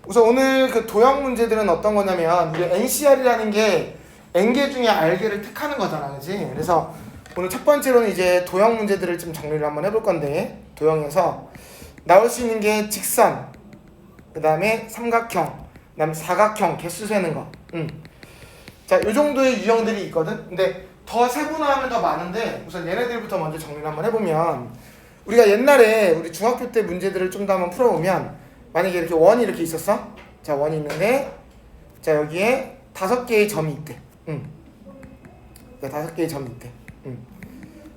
우선 오늘 그 도형 문제들은 어떤 거냐면 우리 NCR이라는 게 N개 중에 R개를 택하는 거잖아, 그렇지? 그래서 오늘 첫 번째로는 이제 도형 문제들을 좀 정리를 한번 해볼 건데, 도형에서 나올 수 있는 게 직선, 그 다음에 삼각형, 그 다음에 사각형 개수 세는 거. 자, 요 정도의 유형들이 있거든. 근데 더 세분화하면 더 많은데 우선 얘네들부터 먼저 정리를 한번 해보면, 우리가 옛날에 우리 중학교 때 문제들을 좀 더 한번 풀어보면, 만약에 이렇게 원이 이렇게 있었어. 자, 원이 있는데, 자, 여기에 5개의 점이 있대. 5개의 점이 있대.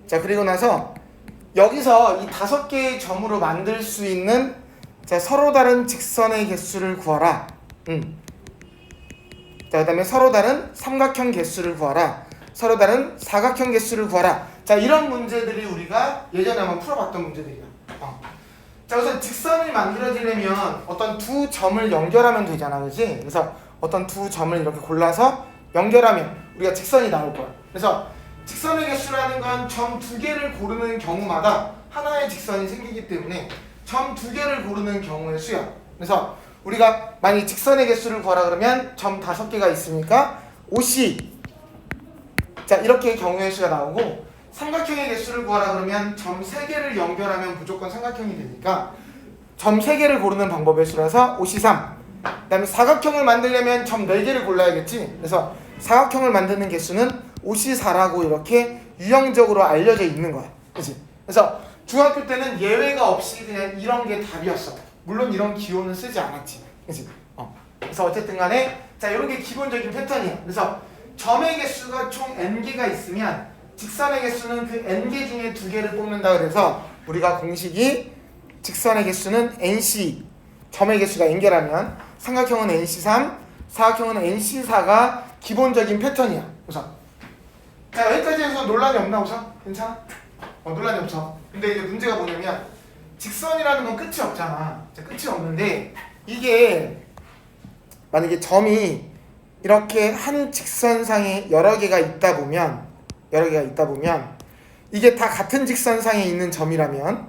자, 그리고 나서 여기서 이 5개의 점으로 만들 수 있는, 자, 서로 다른 직선의 개수를 구하라. 자, 그 다음에 서로 다른 삼각형 개수를 구하라. 서로 다른 사각형 개수를 구하라. 자, 이런 문제들이 우리가 예전에 한번 풀어봤던 문제들이야. 자, 우선 직선이 만들어지려면 어떤 두 점을 연결하면 되잖아, 그렇지? 그래서 어떤 두 점을 이렇게 골라서 연결하면 우리가 직선이 나올 거야. 그래서 직선의 개수라는 건 점 2개를 고르는 경우마다 하나의 직선이 생기기 때문에 점 2개를 고르는 경우의 수야. 그래서 우리가 만약 직선의 개수를 구하라 그러면 점 5개가 있으니까 OC, 자, 이렇게 경우의 수가 나오고, 삼각형의 개수를 구하라 그러면 점 3개를 연결하면 무조건 삼각형이 되니까 점 3개를 고르는 방법의 수라서 OC3. 그 다음에 사각형을 만들려면 점 4개를 골라야겠지. 그래서 사각형을 만드는 개수는 OC4라고 이렇게 유형적으로 알려져 있는 거야. 그치? 그래서 중학교 때는 예외가 없이 그냥 이런 게 답이었어. 물론 이런 기호는 쓰지 않았지. 그치? 그래서 어쨌든 간에, 자, 이런 게 기본적인 패턴이야. 그래서 점의 개수가 총 n개가 있으면 직선의 개수는 그 n개 중에 2개를 뽑는다. 그래서 우리가 공식이 직선의 개수는 nc, 점의 개수가 n개라면 삼각형은 nc3, 사각형은 nc4가 기본적인 패턴이야. 우선, 자, 여기까지 해서 논란이 없나 우선? 괜찮아? 논란이 없어. 근데 이제 문제가 뭐냐면 직선이라는 건 끝이 없잖아. 자, 끝이 없는데 이게 만약에 점이 이렇게 한 직선상에 여러 개가 있다 보면 이게 다 같은 직선상에 있는 점이라면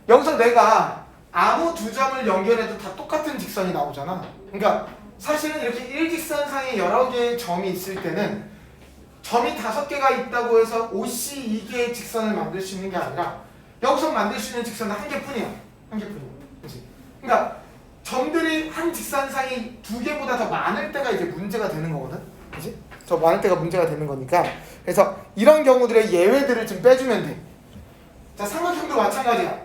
여기서 내가 아무 두 점을 연결해도 다 똑같은 직선이 나오잖아. 그러니까 사실은 이렇게 일직선상에 여러 개의 점이 있을 때는 점이 5개가 있다고 해서 OC 2개의 직선을 만들 수 있는 게 아니라 여기서 만들 수 있는 직선은 한 개뿐이야. 그렇지? 그러니까 점들이 한 직선상이 2개보다 더 많을 때가 이제 문제가 되는 거거든. 그렇지? 더 많을 때가 문제가 되는 거니까. 그래서 이런 경우들의 예외들을 좀 빼주면 돼. 자, 삼각형도 마찬가지야.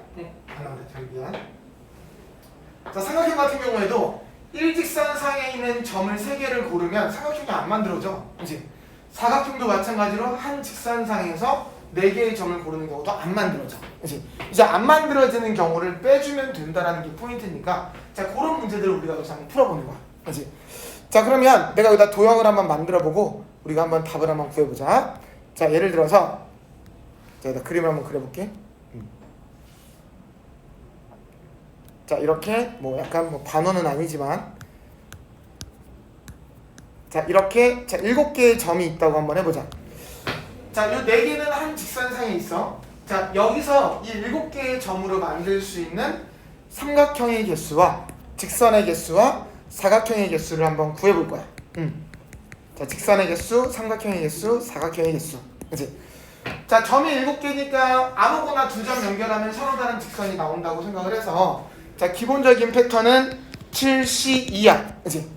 안 나온다. 미안. 자, 삼각형 같은 경우에도 일직선상에 있는 점을 3개를 고르면 삼각형이 안 만들어져. 그렇지? 사각형도 마찬가지로 한 직선상에서 4개의 점을 고르는 경우도 안 만들어져. 그렇지? 이제 안 만들어지는 경우를 빼주면 된다라는 게 포인트니까, 자, 그런 문제들을 우리가 여기서 한번 풀어보는 거야. 그렇지? 자, 그러면 내가 여기다 도형을 한번 만들어보고 우리가 한번 답을 한번 구해보자. 자, 예를 들어서 자, 여기다 그림을 한번 그려볼게. 자, 이렇게 뭐 약간 뭐 반원은 아니지만, 자, 이렇게, 자, 7개의 점이 있다고 한번 해보자. 자, 요 4개는 한 직선상에 있어. 자, 여기서 이 7개의 점으로 만들 수 있는 삼각형의 개수와 직선의 개수와 사각형의 개수를 한번 구해볼 거야. 자, 직선의 개수, 삼각형의 개수, 사각형의 개수. 그치? 자, 점이 7개니까 아무거나 2점 연결하면 서로 다른 직선이 나온다고 생각을 해서, 자, 기본적인 패턴은 7C2야. 그치?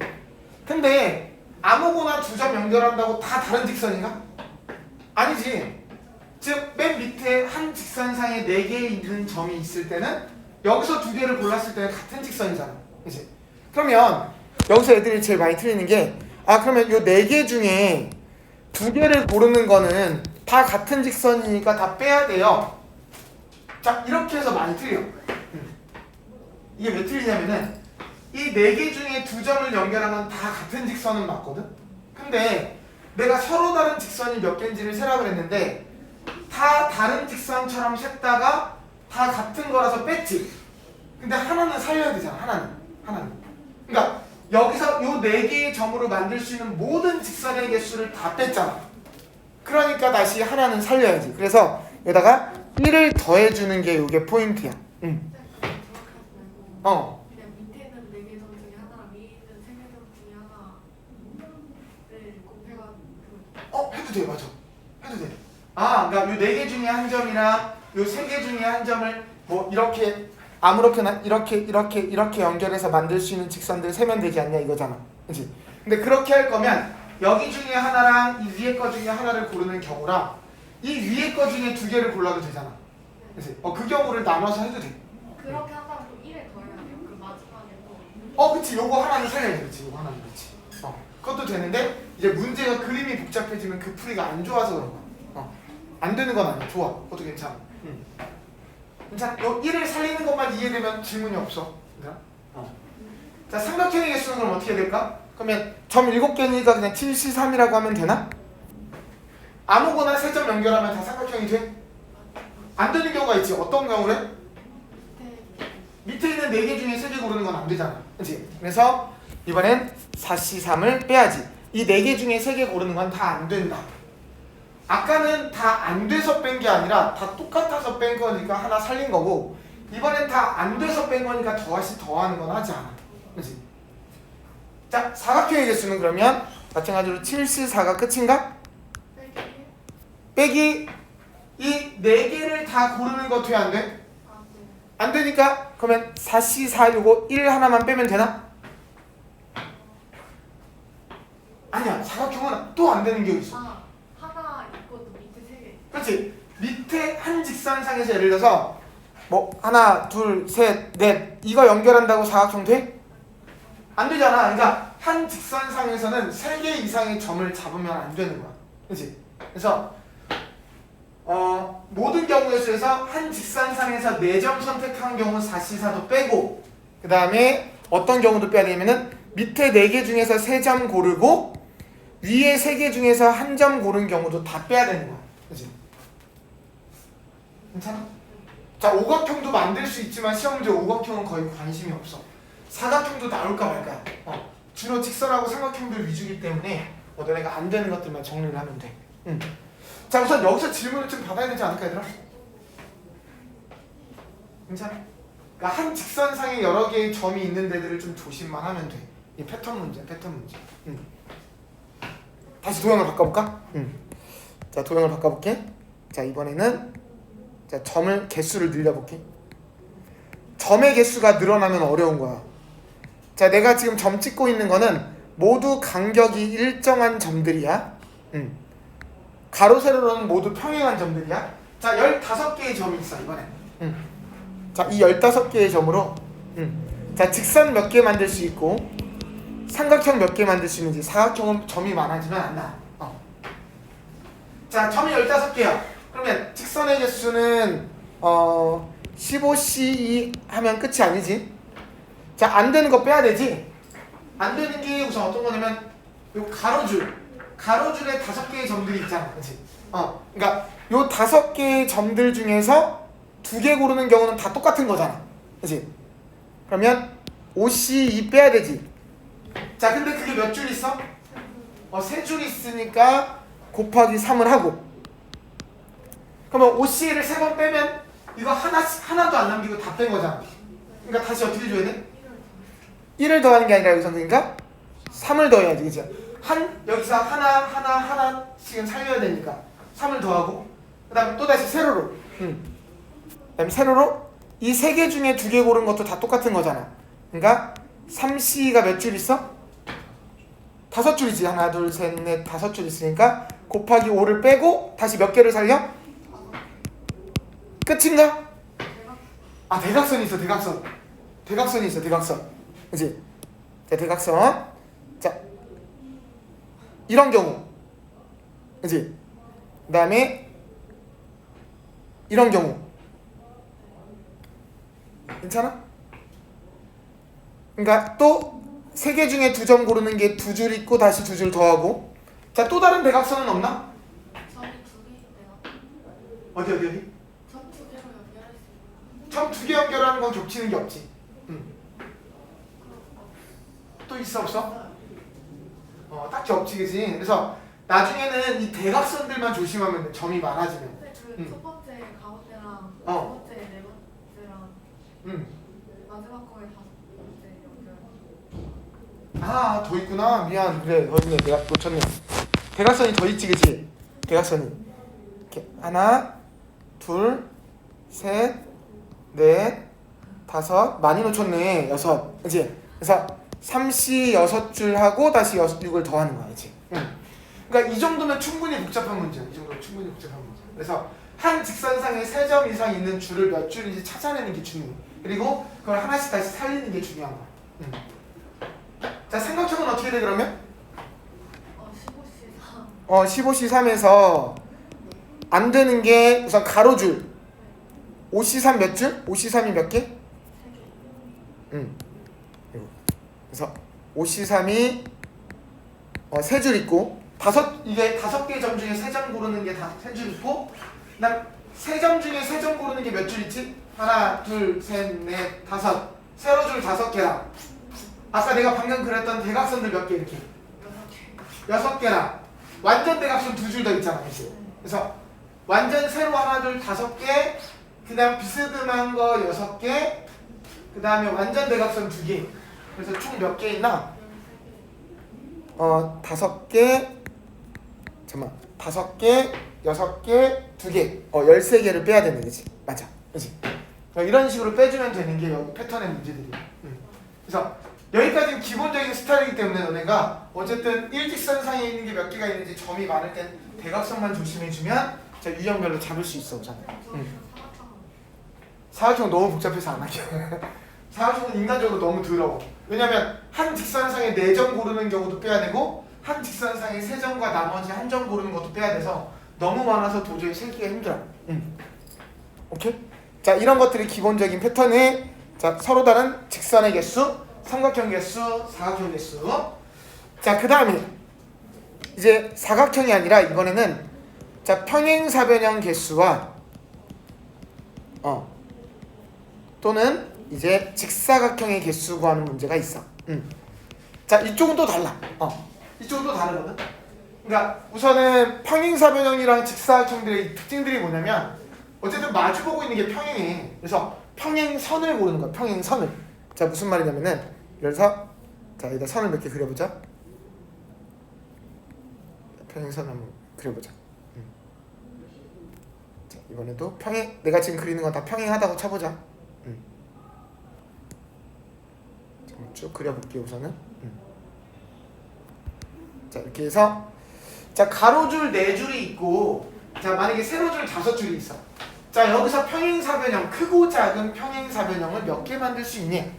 근데 아무거나 2점 연결한다고 다 다른 직선인가? 아니지. 즉, 맨 밑에 한 직선상에 4개 있는 점이 있을 때는 여기서 2개를 골랐을 때는 같은 직선이잖아. 그치? 그러면 여기서 애들이 제일 많이 틀리는 게, 그러면 요 4개 중에 2개를 고르는 거는 다 같은 직선이니까 다 빼야 돼요. 자, 이렇게 해서 많이 틀려. 이게 왜 틀리냐면은 이 4개 중에 2점을 연결하면 다 같은 직선은 맞거든? 근데 내가 서로 다른 직선이 몇 개인지를 세라 그랬는데 다 다른 직선처럼 셌다가 다 같은 거라서 뺐지. 근데 하나는 살려야 되잖아. 하나는. 그러니까 여기서 요 4개의 점으로 만들 수 있는 모든 직선의 개수를 다 뺐잖아. 그러니까 다시 하나는 살려야지. 그래서 여기다가 1을 더해주는 게 요게 포인트야. 돼. 맞아. 해도 돼. 아, 그러니까 요 4개 중에 한 점이랑 요 3개 중에 한 점을 뭐 이렇게 아무렇게나 이렇게 연결해서 만들 수 있는 직선들 세면 되지 않냐 이거잖아. 그치? 근데 그렇게 할 거면 여기 중에 하나랑 이 위에 거 중에 하나를 고르는 경우랑 이 위에 거 중에 2개를 골라도 되잖아. 그치? 그 경우를 나눠서 해도 돼. 그렇게 하다가 또 1을 더해야 돼요. 그 마지막에 또. 그치. 요거 하나는 살려야 돼. 그치. 요거 하나는 그치. 그것도 되는데 이제 문제가 그림이 복잡해지면 그 풀이가 안 좋아서 그런 거야. 안 되는 건 아니야. 좋아. 그것도 괜찮아. 괜찮아. 요 1을 살리는 것만 이해되면 질문이 없어. 자, 삼각형의 개수는 그럼 어떻게 될까? 그러면 점 7개니까 그냥 7C3이라고 하면 되나? 아무거나 3점 연결하면 다 삼각형이 돼? 안 되는 경우가 있지. 어떤 경우래? 밑에 있는 4개 중에 3개 고르는 건 안 되잖아. 그치? 그래서 이번엔 4C3을 빼야지. 이 4개 중에 3개 고르는 건 다 안 된다. 아까는 다 안 돼서 뺀 게 아니라 다 똑같아서 뺀 거니까 하나 살린 거고, 이번엔 다 안 돼서 뺀 거니까 더하는 건 하지 않아. 그치? 자, 사각형의 개수는 그러면 마찬가지로 7C4가 끝인가? 빼기 이 4개를 다 고르는 거 돼? 안 돼? 안 되니까 그러면 4C4 요거 1 하나만 빼면 되나? 아니야. 사각형은 또 안 되는 경우 있어. 하나 있고 또 밑에 3개. 그렇지. 밑에 한 직선상에서 예를 들어서 뭐 하나, 둘, 셋, 넷 이거 연결한다고 사각형 돼? 안 되잖아. 그러니까 한 직선상에서는 3개 이상의 점을 잡으면 안 되는 거야. 그렇지? 그래서 모든 경우의 수에서 한 직선상에서 4점 선택한 경우 4C4도 빼고, 그 다음에 어떤 경우도 빼야 되냐면은 밑에 4개 중에서 3점 고르고 위에 3개 중에서 1점 고른 경우도 다 빼야 되는 거야. 그치? 괜찮아? 자, 오각형도 만들 수 있지만 시험 문제 오각형은 거의 관심이 없어. 사각형도 나올까 말까. 주로 직선하고 삼각형들 위주이기 때문에 너네가 안 되는 것들만 정리를 하면 돼. 자, 우선 여기서 질문을 좀 받아야 되지 않을까 얘들아? 괜찮아? 그러니까 한 직선상에 여러 개의 점이 있는 데들을 좀 조심만 하면 돼. 이 패턴 문제. 다시 도형을 바꿔볼까? 자, 도형을 바꿔볼게. 자, 이번에는 자, 점을 개수를 늘려볼게. 점의 개수가 늘어나면 어려운 거야. 자, 내가 지금 점 찍고 있는 거는 모두 간격이 일정한 점들이야. 가로 세로로는 모두 평행한 점들이야. 자, 15개의 점이 있어 이번에. 자, 이 15개의 점으로 자, 직선 몇 개 만들 수 있고 삼각형 몇 개 만들 수 있는지. 사각형은 점이 많아지면 안 나. 자, 점이 15개야. 그러면 직선의 개수는 15C2 하면 끝이 아니지. 자, 안 되는 거 빼야 되지. 안 되는 게 우선 어떤 거냐면 요 가로줄에 5개의 점들이 있잖아. 그치? 그러니까 요 5개의 점들 중에서 2개 고르는 경우는 다 똑같은 거잖아. 그치? 그러면 5C2 빼야 되지. 자, 근데 그게 몇 줄 있어? 3줄 있으니까 곱하기 3을 하고, 그러면 5C를 3번 빼면 이거 하나도 안 남기고 다 뺀 거잖아. 그러니까 다시 어떻게 줘야 돼? 1을 더하는 게 아니라 여기서 그러니까 3을 더해야지. 그치? 여기서 하나씩은 살려야 되니까 3을 더하고, 그 다음에 또 다시 세로로 그 다음에 세로로 이 3개 중에 2개 고른 것도 다 똑같은 거잖아. 그러니까 3C가 몇 줄 있어? 5줄이지. 하나, 둘, 셋, 넷, 5줄 있으니까 곱하기 5를 빼고 다시 몇 개를 살려? 끝인가? 대각선이 있어. 대각선이 있어. 그치? 자, 대각선. 자, 이런 경우. 그치? 그 다음에 이런 경우. 괜찮아? 그러니까 또 3개 중에 2점 고르는 게 2줄 있고 다시 2줄 더하고. 자, 또 다른 대각선은 없나? 점이 2개 있대요. 어디? 점 2개로 연결할 수 있는. 점 2개 연결하는 건 겹치는 게 없지. 또 있어 없어? 딱히 없지. 그치? 그래서 나중에는 이 대각선들만 조심하면 돼. 점이 많아지면. 근데 그 첫 번째 가운데랑 두 번째 네 번째랑 마지막 거에 5번째 연결. 더 있구나. 미안. 그래, 더 있네. 내가 놓쳤네. 대각선이 더 있지. 그치? 대각선이 이렇게 하나, 둘, 셋, 넷, 다섯, 많이 놓쳤네. 여섯, 그치? 그래서 3C 6줄 하고 다시 6을 더하는 거야, 그치? 그러니까 이 정도면 충분히 복잡한 문제야. 이 정도면 충분히 복잡한 문제. 그래서 한 직선상에 3점 이상 있는 줄을 몇 줄인지 찾아내는 게 중요해. 그리고 그걸 하나씩 다시 살리는 게 중요한 거야. 자, 삼각형은 어떻게 돼 그러면? 15C 3. 15C3에서 안 되는 게 우선 가로줄 5C3 몇 줄? 5C3이 몇 개? 3개. 그래서 5C3이 3줄 있고 이게 5개 점 중에 3점 고르는 게 3줄 있고 그다음 3점 중에 3점 고르는 게 몇 줄 있지? 하나, 둘, 셋, 넷, 다섯. 세로줄 5개랑 아까 내가 방금 그렸던 대각선들 몇 개 이렇게 6개랑 완전 대각선 2줄 더 있잖아. 그래서 완전 세로 하나, 둘, 5개, 그 다음 비스듬한 거 6개, 그 다음에 완전 대각선 2개. 그래서 총 몇 개 있나? 5개, 잠깐만, 5개, 6개, 2개, 13개를 빼야 되는 거지. 맞아, 그렇지? 이런 식으로 빼주면 되는 게 여기 패턴의 문제들이야. 그래서 여기까지는 기본적인 스타일이기 때문에 너네가 어쨌든 일직선상에 있는 게 몇 개가 있는지 점이 많을 땐 대각선만 조심해주면 자 유형별로 잡을 수 있어. 사각형 너무 복잡해서 안 할게. 사각형은 인간적으로 너무 더러워. 왜냐면 한 직선상에 4점 고르는 경우도 빼야 되고 한 직선상에 3점과 나머지 1점 고르는 것도 빼야 돼서 너무 많아서 도저히 세기가 힘들어. 오케이? 자 이런 것들이 기본적인 패턴의 자 서로 다른 직선의 개수, 삼각형 개수, 사각형 개수. 자 그 다음에 이제 사각형이 아니라 이번에는 자 평행사변형 개수와 또는 이제 직사각형의 개수 구하는 문제가 있어. 자 이쪽은 또 달라. 이쪽은 또 다르거든. 그러니까 우선은 평행사변형이랑 직사각형들의 특징들이 뭐냐면 어쨌든 마주보고 있는 게 평행해. 그래서 평행선을 고르는 거야. 평행선을. 자 무슨 말이냐면은 그래서 자 여기다 선을 몇 개 그려보자. 평행선 한번 그려보자. 자 이번에도 평행. 내가 지금 그리는 건 다 평행하다고 쳐보자. 쭉 그려볼게요 우선은. 자 이렇게 해서 자 가로줄 4줄이 있고 자 만약에 세로줄 5줄이 있어. 자 여기서 평행사변형 크고 작은 평행사변형을 몇 개 만들 수 있니?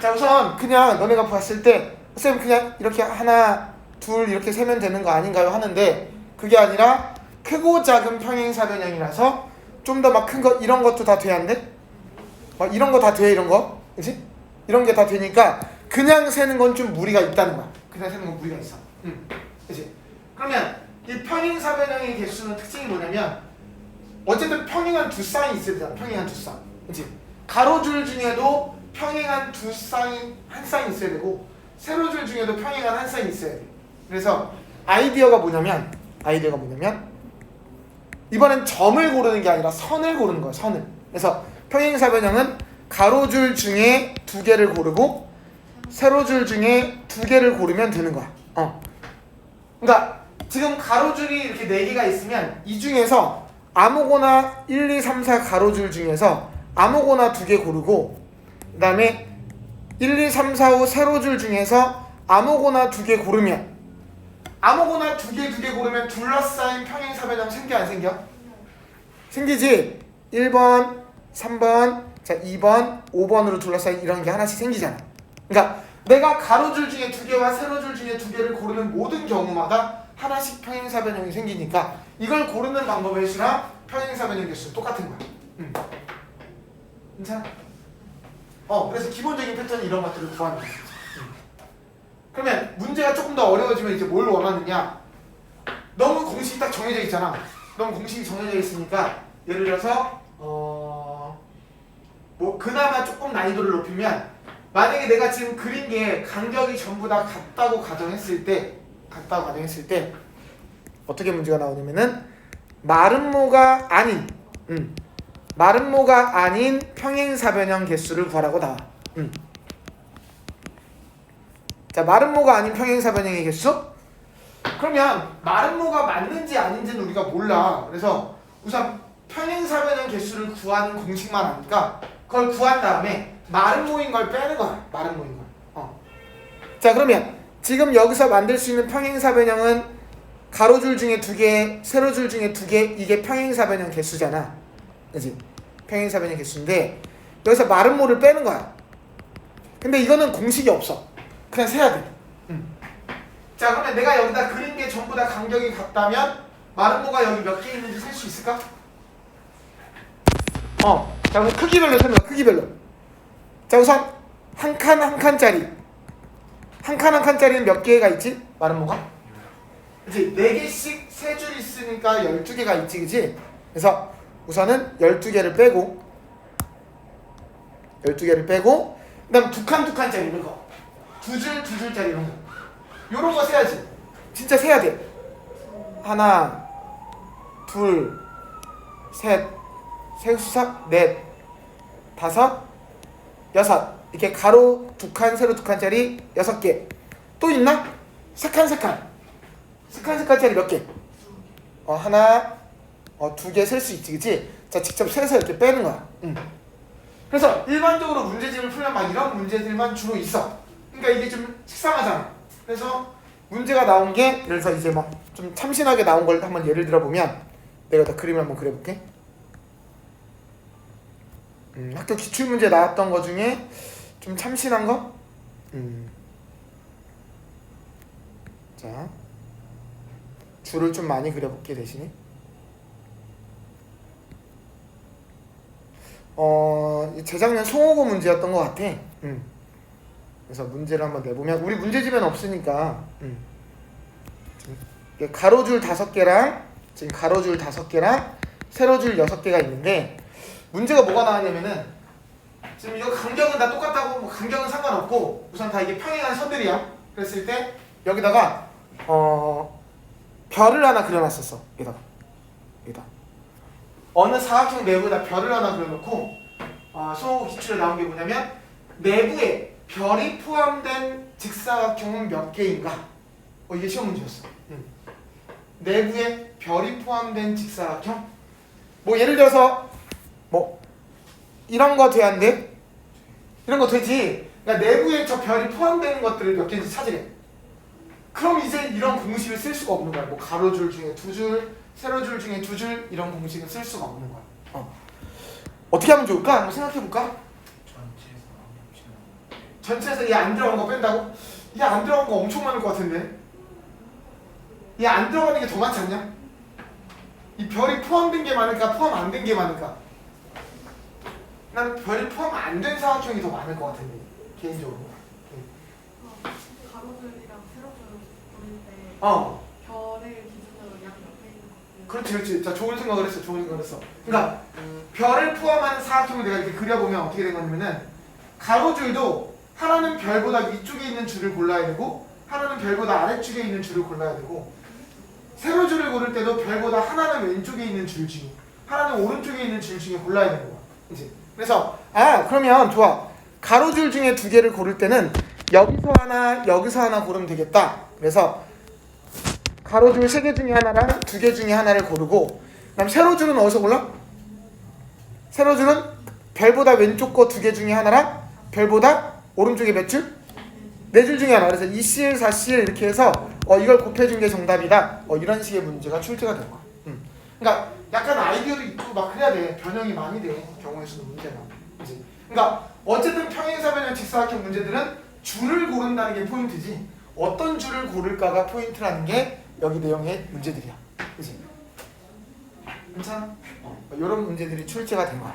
자 우선 그냥 너네가 봤을 때 쌤 그냥 이렇게 하나 둘 이렇게 세면 되는 거 아닌가요? 하는데 그게 아니라 크고 작은 평행사변형이라서 좀 더 막 큰 거 이런 것도 다 돼야 안 돼? 이런 거 다 돼 이런 거? 그치? 이런 게 다 되니까 그냥 세는 건 좀 무리가 있다는 거야. 그냥 세는 건 무리가 있어. 그치? 그러면 이 평행사변형의 개수는 특징이 뭐냐면 어쨌든 평행한 두 쌍이 있어야 되잖아. 평행한 두 쌍. 그치? 가로줄 중에도 평행한 두 쌍이 한 쌍이 있어야 되고 세로줄 중에도 평행한 한 쌍이 있어야 돼. 그래서 아이디어가 뭐냐면 이번엔 점을 고르는 게 아니라 선을 고르는 거야. 선을. 그래서 평행사변형은 가로줄 중에 2개를 고르고 세로줄 중에 2개를 고르면 되는 거야. 그러니까 지금 가로줄이 이렇게 4개가 있으면 이 중에서 아무거나 1, 2, 3, 4 가로줄 중에서 아무거나 2개 고르고 그 다음에 1, 2, 3, 4, 5 세로줄 중에서 아무거나 2개 고르면 아무거나 2개 고르면 둘러싸인 평행사변형 생겨 안 생겨? 생기지? 1번, 3번, 자 2번, 5번으로 둘러싸인 이런 게 하나씩 생기잖아. 그러니까 내가 가로줄 중에 2개와 세로줄 중에 2개를 고르는 모든 경우마다 하나씩 평행사변형이 생기니까 이걸 고르는 방법의 수랑 평행사변형 개수 똑같은 거야. 괜찮아? 그래서 기본적인 패턴이 이런 것들을 구하는 거야. 그러면 문제가 조금 더 어려워지면 이제 뭘 원하느냐? 너무 공식이 딱 정해져 있잖아. 너무 공식이 정해져 있으니까 예를 들어서 뭐 그나마 조금 난이도를 높이면 만약에 내가 지금 그린 게 간격이 전부 다 같다고 가정했을 때 어떻게 문제가 나오냐면은 마름모가 아닌 평행사변형 개수를 구하라고 나와. 자 마름모가 아닌 평행사변형의 개수 그러면 마름모가 맞는지 아닌지는 우리가 몰라. 그래서 우선 평행사변형 개수를 구하는 공식만 아니까 그걸 구한 다음에 마름모인 걸 빼는 거야. 마름모인 걸. 자, 그러면 지금 여기서 만들 수 있는 평행사변형은 가로줄 중에 2개, 세로줄 중에 2개, 이게 평행사변형 개수잖아. 그치? 평행사변형 개수인데 여기서 마름모를 빼는 거야. 근데 이거는 공식이 없어. 그냥 세야 돼. 자, 그러면 내가 여기다 그린 게 전부 다 간격이 같다면 마름모가 여기 몇 개 있는지 셀 수 있을까? 자, 그럼 크기별로 세는 거야. 크기별로. 자, 우선 한 칸 한 칸짜리. 한 칸 한 칸짜리는 몇 개가 있지? 마름모가? 그치? 4개씩 3줄 있으니까 12개가 있지, 그치? 그래서 우선은 12개를 빼고 그 다음 2칸 2칸짜리 이런 거 2줄 2줄짜리 이런 거 요런 거 세야지. 진짜 세야 돼. 하나 둘 셋 세수석 넷 다섯 여섯 이렇게 가로 2칸 세로 2칸짜리 6개. 또 있나? 3칸짜리 몇 개? 하나 2개 셀 수 있지, 그치? 자, 직접 세서 이렇게 빼는 거야. 그래서 일반적으로 문제집을 풀면 막 이런 문제들만 주로 있어. 그러니까 이게 좀 식상하잖아. 그래서 문제가 나온 게 예를 들어서 이제 막 좀 참신하게 나온 걸 한번 예를 들어 보면 내가 다 그림을 한번 그려볼게. 학교 기출문제 나왔던 거 중에 좀 참신한 거? 자, 줄을 좀 많이 그려볼게 대신에. 재작년 송호고 문제였던 것 같아. 그래서 문제를 한번 내보면 우리 문제집에는 없으니까 가로줄 5개랑 지금 가로줄 5개랑 세로줄 6개가 있는데 문제가 뭐가 나왔냐면은 지금 이거 간격은 다 똑같다고 뭐 간격은 상관없고 우선 다 이게 평행한 선들이야. 그랬을 때 여기다가 별을 하나 그려놨었어. 여기다 어느 사각형 내부에다 별을 하나 그려놓고 수호 기출에 나온 게 뭐냐면 내부에 별이 포함된 직사각형은 몇 개인가? 이게 시험 문제였어. 내부에 별이 포함된 직사각형? 뭐 예를 들어서 뭐 이런 거 돼야 안 돼? 이런 거 되지. 그러니까 내부에 저 별이 포함되는 것들을 몇 개인지 찾으래. 그럼 이제 이런 공식을 쓸 수가 없는 거야. 뭐 가로줄 중에 2줄, 세로줄 중에 2줄 이런 공식을 쓸 수가 없는 거야. 어떻게 하면 좋을까? 한번 생각해 볼까? 전체에서 얘 안 들어간 거 뺀다고? 얘 안 들어간 거 엄청 많을 것 같은데? 얘 안 들어가는 게 더 많지 않냐? 이 별이 포함된 게 많을까? 포함 안 된 게 많을까? 난 별이 포함 안 된 사각형이 더 많을 것 같은데 개인적으로. 가로줄이랑 세로줄 고를 때 별을 기준으로 양 옆에 있는 것들. 그렇지. 자, 좋은 생각을 했어. 그러니까 별을 포함한 사각형을 내가 이렇게 그려보면 어떻게 된 거냐면은 가로줄도 하나는 별보다 위쪽에 있는 줄을 골라야 되고 하나는 별보다 아래쪽에 있는 줄을 골라야 되고 세로줄을 고를 때도 별보다 하나는 왼쪽에 있는 줄 중에 하나는 오른쪽에 있는 줄 중에 골라야 되는 거야. 이제 그래서 그러면 좋아. 가로줄 중에 2개를 고를 때는 여기서 하나 고르면 되겠다. 그래서 가로줄 3개 중에 하나랑 2개 중에 하나를 고르고 그다음 세로줄은 어디서 골라? 세로줄은 별보다 왼쪽 거 2개 중에 하나랑 별보다 오른쪽에 몇 줄? 4줄 중에 하나. 그래서 2CL, 4CL 이렇게 해서 이걸 곱해준 게 정답이다. 이런 식의 문제가 출제가 된 거야. 그러니까 약간 아이디어도 있고 막 그래야 돼. 변형이 많이 돼. 경우의 수는 문제가. 그치? 그러니까 어쨌든 평행사변형 직사각형 문제들은 줄을 고른다는 게 포인트지 어떤 줄을 고를까가 포인트라는 게 여기 내용의 문제들이야. 그치? 괜찮아? 이런 문제들이 출제가 된 거야.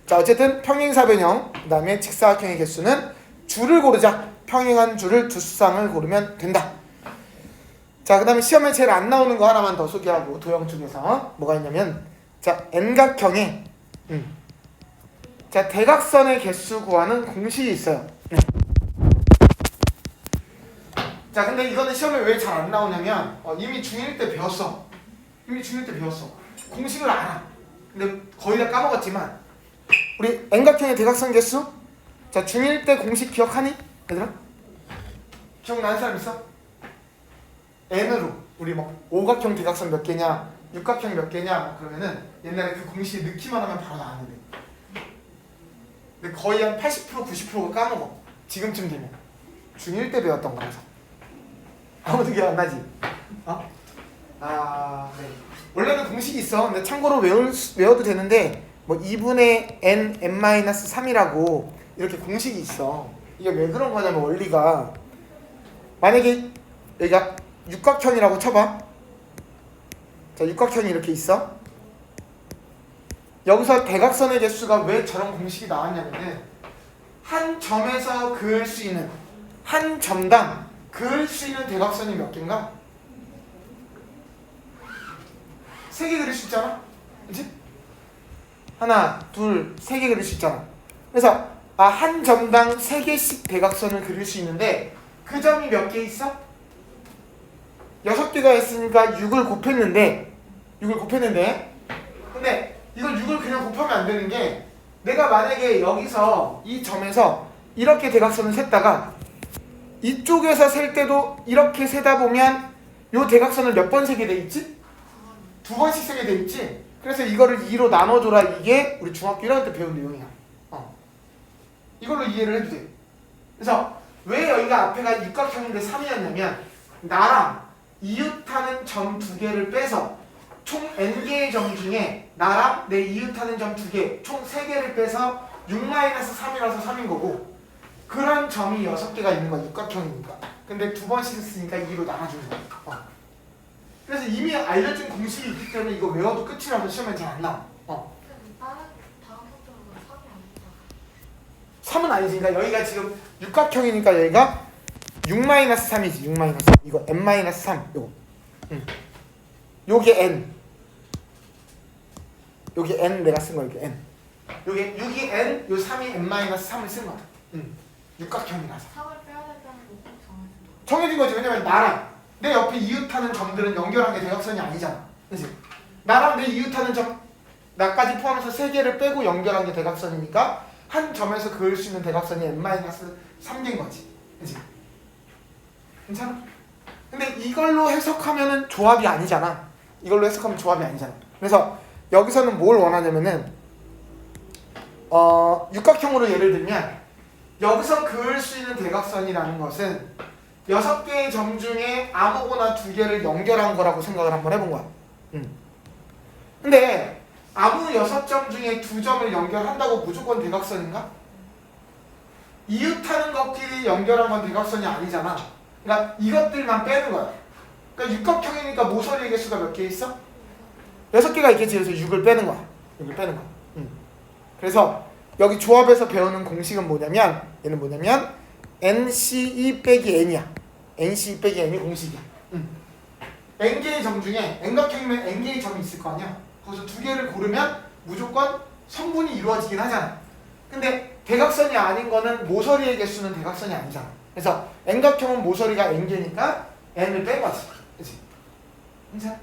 자, 어쨌든 평행사변형 그 다음에 직사각형의 개수는 줄을 고르자. 평행한 줄을 2쌍을 고르면 된다. 자, 그 다음에 시험에 제일 안 나오는 거 하나만 더 소개하고 도형 중에서 뭐가 있냐면 자, N각형에 자, 대각선의 개수 구하는 공식이 있어요. 자, 근데 이거는 시험에 왜 잘 안 나오냐면 이미 중1 때 배웠어. 공식을 알아. 근데 거의 다 까먹었지만 우리 N각형의 대각선 개수 자, 중1 때 공식 기억하니? 얘들아? 기억나는 사람 있어? n으로 우리 뭐 오각형 대각선 몇 개냐, 육각형 몇 개냐 그러면은 옛날에 그 공식 넣기만 하면 바로 나왔는데, 근데 거의 한 80% 90%가 까먹어. 지금쯤 되면 중1 때 배웠던 거라서 아무도 기억 안 나지? 어? 네. 원래는 공식이 있어. 근데 참고로 외워도 되는데 뭐 2분의 n-3이라고 이렇게 공식이 있어. 이게 왜 그런 거냐면 원리가, 만약에 여기가 육각형이라고 쳐봐. 자, 육각형이 이렇게 있어. 여기서 대각선의 개수가 왜 저런 공식이 나왔냐면은 한 점에서 그을 수 있는, 한 점당 그을 수 있는 대각선이 몇 개인가? 3개 그릴 수 있잖아? 그치? 하나, 둘, 3개 그릴 수 있잖아. 그래서 한 점당 3개씩 대각선을 그릴 수 있는데 그 점이 몇 개 있어? 6개가 있으니까 6을 곱했는데 근데 이걸 6을 그냥 곱하면 안 되는 게, 내가 만약에 여기서 이 점에서 이렇게 대각선을 셌다가 이쪽에서 셀 때도 이렇게 세다 보면 이 대각선을 몇 번 세게 돼 있지? 2번씩 세게 돼 있지? 그래서 이거를 2로 나눠줘라. 이게 우리 중학교 1학년 때 배운 내용이야. 이걸로 이해를 해도 돼. 그래서 왜 여기가 앞에가 육각형인데 3이었냐면, 나랑 이웃하는 점 2개를 빼서 총 n개의 점 중에 나랑 내 이웃하는 점 2개, 총 3개를 빼서 6-3이라서 3인 거고, 그런 점이 6개가 있는 거야. 육각형이니까. 근데 2번씩 했으니까 2로 나눠주는 거야. 그래서 이미 알려진 공식이 있기 때문에 이거 외워도 끝이라서 시험에 잘 안 나와. 다른 것들은 3이 아니잖아. 3은 아니지. 그러니까 여기가 지금 육각형이니까 여기가 6-3이지. 6-3. 이거 n-3. 요거. 요게 n. 요게 n 내가 쓴 거 이게 n. 요게 6이 n, 요 3이 n-3을 쓴 거야. 육각형이라서. 3을 빼야 된다는 거 꼭 정해준다. 정해진 거지. 왜냐면 나랑 내 옆에 이웃하는 점들은 연결한 게 대각선이 아니잖아. 그치? 나랑 내 이웃하는 점, 나까지 포함해서 3개를 빼고 연결한 게 대각선이니까 한 점에서 그을 수 있는 대각선이 n-3개인 거지. 그치? 괜찮아? 근데 이걸로 해석하면은 조합이 아니잖아. 이걸로 해석하면 조합이 아니잖아. 그래서 여기서는 뭘 원하냐면은 육각형으로 예를 들면 여기서 그을 수 있는 대각선이라는 것은 6개의 점 중에 아무거나 2개를 연결한 거라고 생각을 한번 해본 거야. 근데 아무 6점 중에 2점을 연결한다고 무조건 대각선인가? 이웃하는 것끼리 연결한 건 대각선이 아니잖아. 그러니까 이것들만 빼는 거야. 그러니까 육각형이니까 모서리의 개수가 몇 개 있어? 6개가 있겠지. 그래서 6을 빼는 거야. 6을 빼는 거야. 그래서 여기 조합에서 배우는 공식은 뭐냐면, 얘는 뭐냐면 NC2 빼기 N이야. NC2 빼기 N이 공식이야. N개의 점 중에, N각형이면 N개의 점이 있을 거 아니야. 거기서 2개를 고르면 무조건 성분이 이루어지긴 하잖아. 근데 대각선이 아닌 거는 모서리의 개수는 대각선이 아니잖아. 그래서 N각형은 모서리가 N개니까 N을 뺀 거지. 그치? 괜찮아?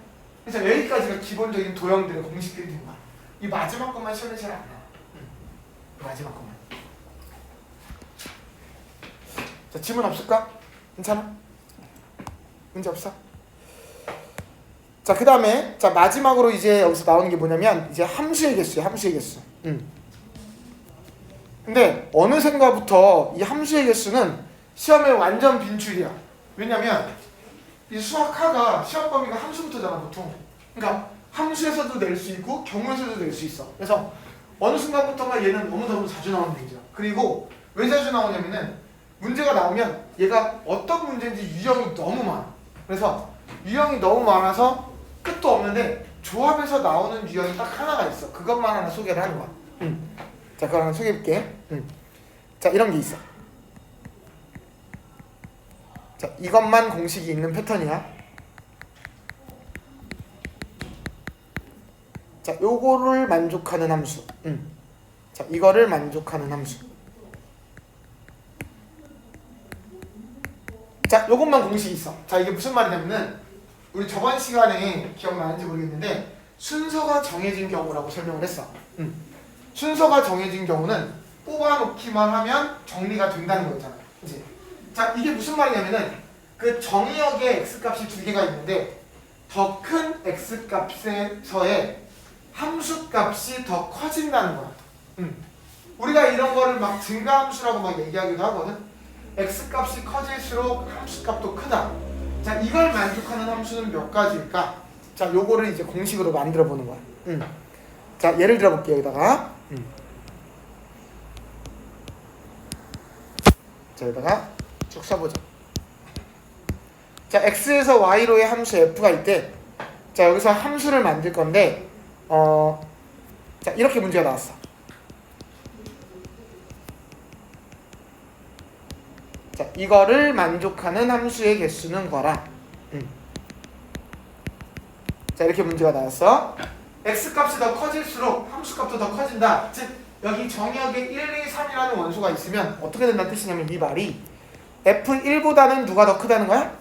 그래서 여기까지가 기본적인 도형들의 공식들이 된 거야. 이 마지막 것만 시험에 잘 안 나와. 마지막 것만. 자, 질문 없을까? 괜찮아? 문제 없어? 자, 그 다음에 자 마지막으로 이제 여기서 나오는 게 뭐냐면 이제 함수의 개수야. 함수의 개수. 근데 어느샌가부터 이 함수의 개수는 시험에 완전 빈출이야. 왜냐면 이 수학하가 시험 범위가 함수부터잖아 보통. 그러니까 함수에서도 낼 수 있고 경우에서도 낼 수 있어. 그래서 어느 순간부터가 얘는 너무너무 자주 나오는 문제야. 그리고 왜 자주 나오냐면은 문제가 나오면 얘가 어떤 문제인지 유형이 너무 많아. 그래서 유형이 너무 많아서 끝도 없는데 조합에서 나오는 유형이 딱 하나가 있어. 그것만 하나 소개를 하는 거야. 자, 그걸 하나 소개해볼게. 자, 이런 게 있어. 자, 이것만 공식이 있는 패턴이야. 자, 요거를 만족하는 함수. 자, 이거를 만족하는 함수. 자, 요것만 공식이 있어. 자, 이게 무슨 말이냐면은 우리 저번 시간에 기억나는지 모르겠는데 순서가 정해진 경우라고 설명을 했어. 순서가 정해진 경우는 뽑아놓기만 하면 정리가 된다는 거잖아. 그치? 자, 이게 무슨 말이냐면은 그 정의역에 x값이 두 개가 있는데 더 큰 x값에서의 함수값이 더 커진다는 거야. 우리가 이런 거를 막 증가함수라고 막 얘기하기도 하거든. x값이 커질수록 함수값도 크다. 자, 이걸 만족하는 함수는 몇 가지일까? 자, 요거를 이제 공식으로 만들어 보는 거야. 자, 예를 들어 볼게요. 여기다가 자, 여기다가 쭉 써보자. 자, x에서 y로의 함수 f가 있대. 자, 여기서 함수를 만들 건데 자, 이렇게 문제가 나왔어. 자, 이거를 만족하는 함수의 개수는 구하라. 자, 이렇게 문제가 나왔어. x값이 더 커질수록 함수값도 더 커진다. 즉 여기 정의역에 1, 2, 3이라는 원소가 있으면 어떻게 된다는 뜻이냐면 이 말이 f1보다는 누가 더 크다는 거야?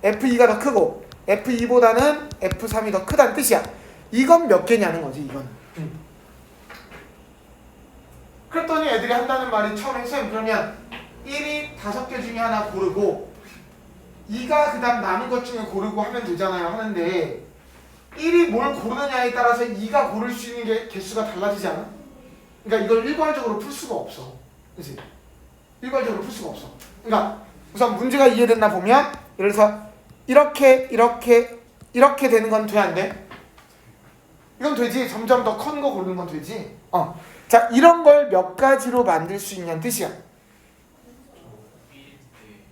f2가 더 크고 f2보다는 f3이 더 크다는 뜻이야. 이건 몇 개냐는 거지, 이건. 그랬더니 애들이 한다는 말이 처음에 쌤 그러면 1이 5개 중에 하나 고르고 2가 그 다음 남은 것 중에 고르고 하면 되잖아요 하는데 1이 뭘 고르느냐에 따라서 2가 고를 수 있는 게 개수가 달라지지 않아? 그러니까 이걸 일괄적으로 풀 수가 없어. 그치? 일괄적으로 풀 수가 없어. 그러니까 우선 문제가 이해됐나 보면 예를 들어서 이렇게 되는 건 돼 안 돼? 이건 되지. 점점 더 큰 거 고르는 건 되지. 자, 이런 걸 몇 가지로 만들 수 있냐는 뜻이야.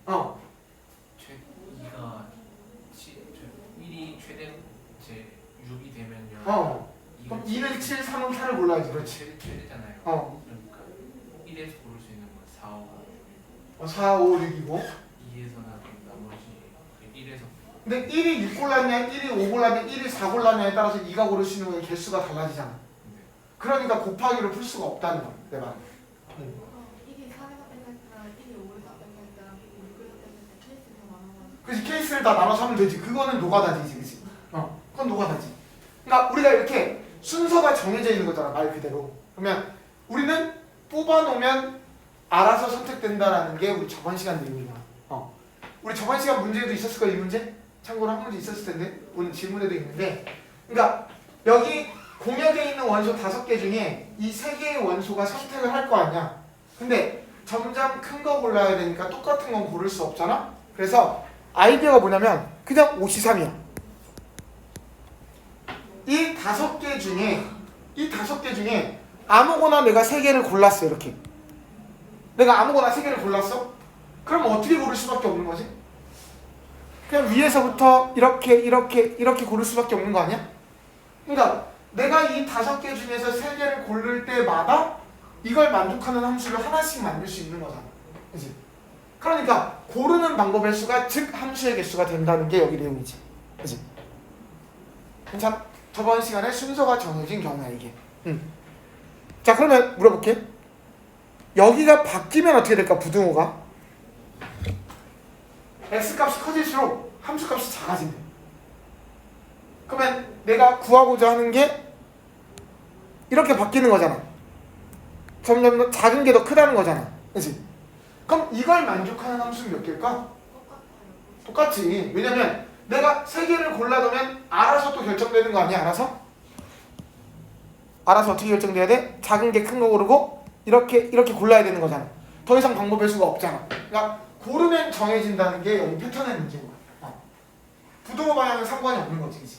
어. 1이 최대 6이 되면요. 그럼 2는 7, 3은 8을 골라야지. 그렇지. 최대잖아요. 그러니까 1에서 고를 수 있는 건 4, 5, 6. 4, 5, 6이고 2에서는 나머지 1에서. 근데 1이 6 골랐냐, 1이 5 골랐냐, 1이 4 골랐냐에 따라서 2가 고를 수 있는 거의 개수가 달라지잖아. 그러니까 곱하기로 풀 수가 없다는 거야. 내 말. 1이 4에서 뺀 때랑 1이 5에서 뺀 때랑 1이 6에서 뺀 때 케이스가 많아가지고 그렇지. 케이스를 다 나눠서 하면 되지. 그거는 노가다지지. 그치? 그건 노가다지. 그러니까 우리가 이렇게 순서가 정해져 있는 거잖아. 말 그대로. 그러면 우리는 뽑아놓으면 알아서 선택된다라는 게 우리 저번 시간 내용이야. 우리 저번 시간 문제에도 있었을 거야, 이 문제? 참고로 한 문제 있었을 텐데 오늘 질문에도 있는데 그러니까 여기 공역에 있는 원소 5개 중에 이 3개의 원소가 선택을 할 거 아니야. 근데 점점 큰 거 골라야 되니까 똑같은 건 고를 수 없잖아. 그래서 아이디어가 뭐냐면 그냥 5시3이야. 이 5개 중에 아무거나 내가 3개를 골랐어. 이렇게 내가 아무거나 3개를 골랐어? 그럼 어떻게 고를 수밖에 없는 거지? 그냥 위에서부터 이렇게 고를 수밖에 없는 거 아니야? 그러니까 내가 이 5개 중에서 3개를 고를 때마다 이걸 만족하는 함수를 하나씩 만들 수 있는 거잖아. 그치? 그러니까 고르는 방법의 수가 즉 함수의 개수가 된다는 게 여기 내용이지. 그치? 괜찮아? 저번 시간에 순서가 정해진 경우야 이게. 자, 그러면 물어볼게. 여기가 바뀌면 어떻게 될까? 부등호가 x값이 커질수록 함수값이 작아진대. 그러면 내가 구하고자 하는 게 이렇게 바뀌는 거잖아. 점점 더 작은 게 더 크다는 거잖아. 그치? 그럼 이걸 만족하는 함수는 몇 개일까? 똑같지. 왜냐면 내가 3개를 골라놓으면 알아서 또 결정되는 거 아니야? 알아서 어떻게 결정돼야 돼? 작은 게 큰 거 고르고 이렇게 골라야 되는 거잖아. 더 이상 방법의 수가 없잖아. 그러니까 고르면 정해진다는 게 여기 패턴의 문제인 거야. 부등호 방향은 상관이 없는 거지. 그치?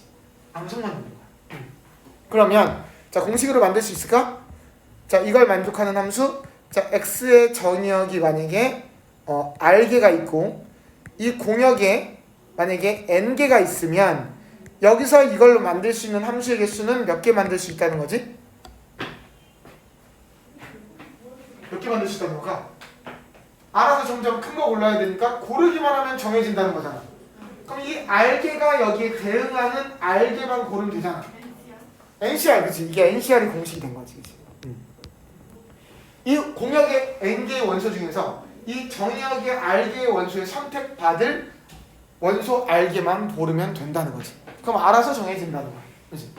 아무 상관이 없는 거야. 그러면 자, 공식으로 만들 수 있을까? 자, 이걸 만족하는 함수. 자, x의 정의역이 만약에 r개가 있고 이 공역에 만약에 n개가 있으면 여기서 이걸로 만들 수 있는 함수의 개수는 몇 개 만들 수 있다는 거지? 몇 개 만들 수 있다는 거가? 알아서 점점 큰 거 골라야 되니까 고르기만 하면 정해진다는 거잖아. 그럼 이 r개가 여기에 대응하는 r개만 고르면 되잖아. NCR, 그치? 이게 NCR이 공식이 된 거지, 그치? 이 공역의 n개의 원소 중에서 이 정의역의 r개의 원소에 선택받을 원소 r개만 고르면 된다는 거지. 그럼 알아서 정해진다는 거야, 그치?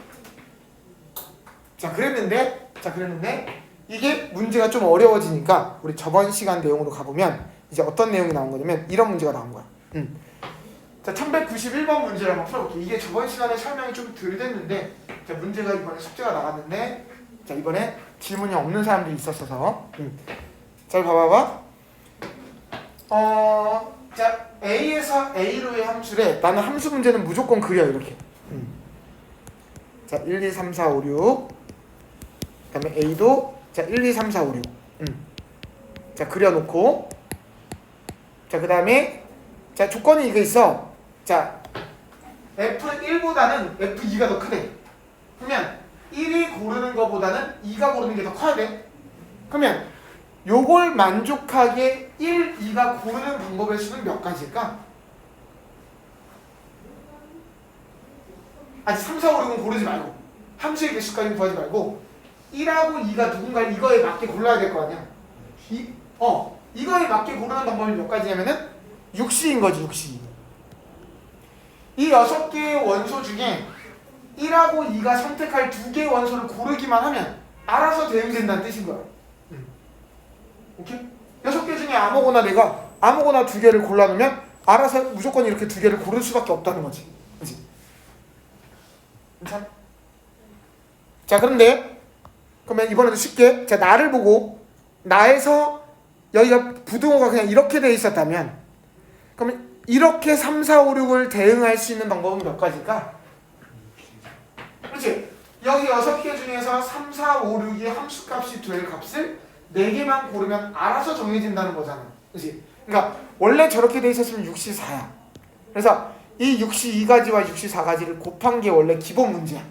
자, 그랬는데 이게 문제가 좀 어려워지니까 우리 저번 시간 내용으로 가보면 이제 어떤 내용이 나온 거냐면 이런 문제가 나온 거야. 자, 1191번 문제를 한번 풀어볼게요. 이게 저번 시간에 설명이 좀 덜 됐는데 자, 문제가 이번에 숙제가 나갔는데 자, 이번에 질문이 없는 사람들이 있었어서 잘 봐봐봐. 자, A에서 A로의 함수래. 나는 함수 문제는 무조건 그려 이렇게. 자, 1, 2, 3, 4, 5, 6. 그다음에 A도 자, 1, 2, 3, 4, 5, 6. 자, 그려놓고 자, 그다음에 자, 조건이 이게 있어. 자, F1보다는 F2가 더 크대. 그러면 1이 고르는 것보다는 2가 고르는 게 더 커야 돼. 그러면 요걸 만족하게 1, 2가 고르는 방법의 수는 몇 가지일까? 아니 3, 4, 5, 6은 고르지 말고 함수의 개수까지 구하지 말고 1하고 2가 누군가 이거에 맞게 골라야 될 거 아니야. 이거에 맞게 고르는 방법이 몇 가지냐면은 6C인 거지. 6C. 이 6개의 원소 중에 1하고 2가 선택할 2개의 원소를 고르기만 하면 알아서 대응된다는 뜻인 거야. 오케이? 6개 중에 내가 아무거나 2개를 골라놓으면 알아서 무조건 이렇게 2개를 고를 수밖에 없다는 거지. 그치? 괜찮아? 자, 그런데 그러면 이번에도 쉽게 자, 나를 보고 나에서 여기가 부등호가 그냥 이렇게 돼 있었다면 그러면 이렇게 3, 4, 5, 6을 대응할 수 있는 방법은 몇 가지일까? 그렇지? 여기 6개 중에서 3, 4, 5, 6이 함수값이 될 값을 4개만 고르면 알아서 정해진다는 거잖아. 그렇지? 그러니까 원래 저렇게 돼 있었으면 6시 4야. 그래서 이 6시 2가지와 6시 4가지를 곱한 게 원래 기본 문제야.